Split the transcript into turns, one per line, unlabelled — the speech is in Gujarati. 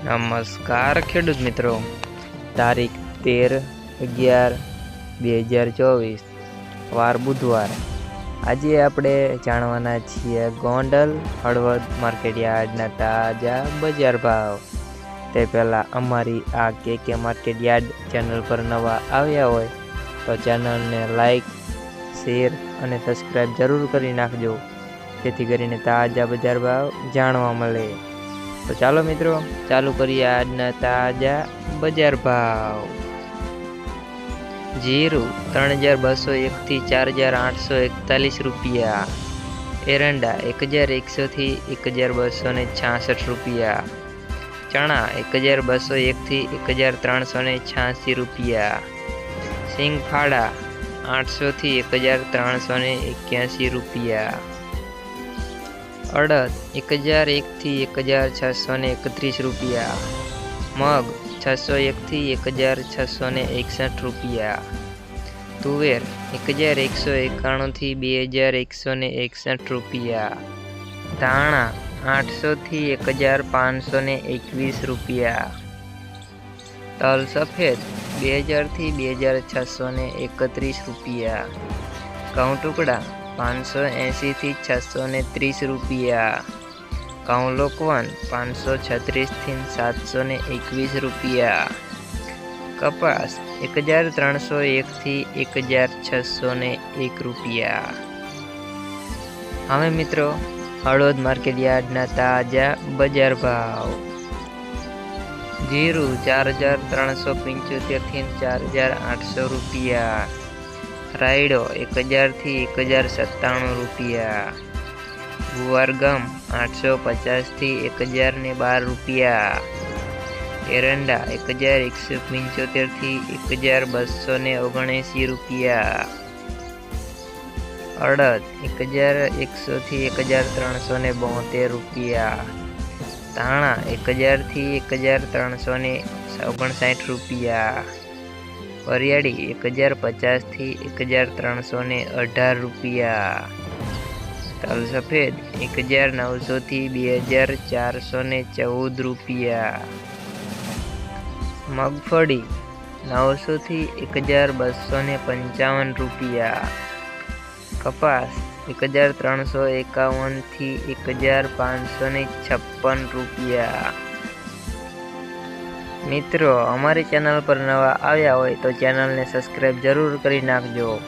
નમસ્કાર ખેડૂત મિત્રો, તારીખ 13/11/2024 વાર બુધવાર। આજે આપણે જાણવાના છીએ ગોંડલ હળવદ માર્કેટયાર્ડના તાજા બજાર ભાવ। તે પહેલાં અમારી આ કે માર્કેટયાર્ડ ચેનલ પર નવા આવ્યા હોય તો ચેનલને લાઈક, શેર અને સબસ્ક્રાઈબ જરૂર કરી નાખજો, જેથી કરીને તાજા બજાર ભાવ જાણવા મળે। તો ચાલો મિત્રો, ચાલુ કરીએ આજના તાજા બજાર ભાવ। જીરું 3201 થી 4841 રૂપિયા। એરંડા 1100 થી 1266 રૂપિયા। ચણા 1201 થી 1386 રૂપિયા। સિંગફાડા 800 થી 1381 રૂપિયા। અડદ 1001 થી 1631 રૂપિયા। મગ 601 થી 1661 રૂપિયા। તુવેર 1191 થી 2161 રૂપિયા। ધાણા 800 થી 1521 રૂપિયા। તલ સફેદ 2000 થી 2631 રૂપિયા। ઘઉં ટુકડા 580 થી 630 રૂપિયા। ઘઉં લોકવન 536 થી 721 રૂપિયા। કપાસ 1301 થી 1601 રૂપિયા। હવે મિત્રો, હળવદ માર્કેટયાર્ડના તાજા બજાર ભાવ। જીરું 4375 થી 4800 રૂપિયા। રાયડો 1000 થી 1097 રૂપિયા। ગુવાર ગમ 850 થી 1012 રૂપિયા। એરંડા 1175 થી 1279 રૂપિયા। અડદ 1100 થી 1372 રૂપિયા। ધાણા 1000 થી 1359 રૂપિયા। વરિયાળી 1050 થી 1318 રૂપિયા। તલ સફેદ 1900 થી 2414 રૂપિયા। મગફળી 900 થી 1255 રૂપિયા। કપાસ 1351 થી 1556 રૂપિયા। મિત્રો, અમારી ચેનલ પર નવા આવ્યા હોય તો ચેનલને સબસ્ક્રાઈબ જરૂર કરી નાખજો।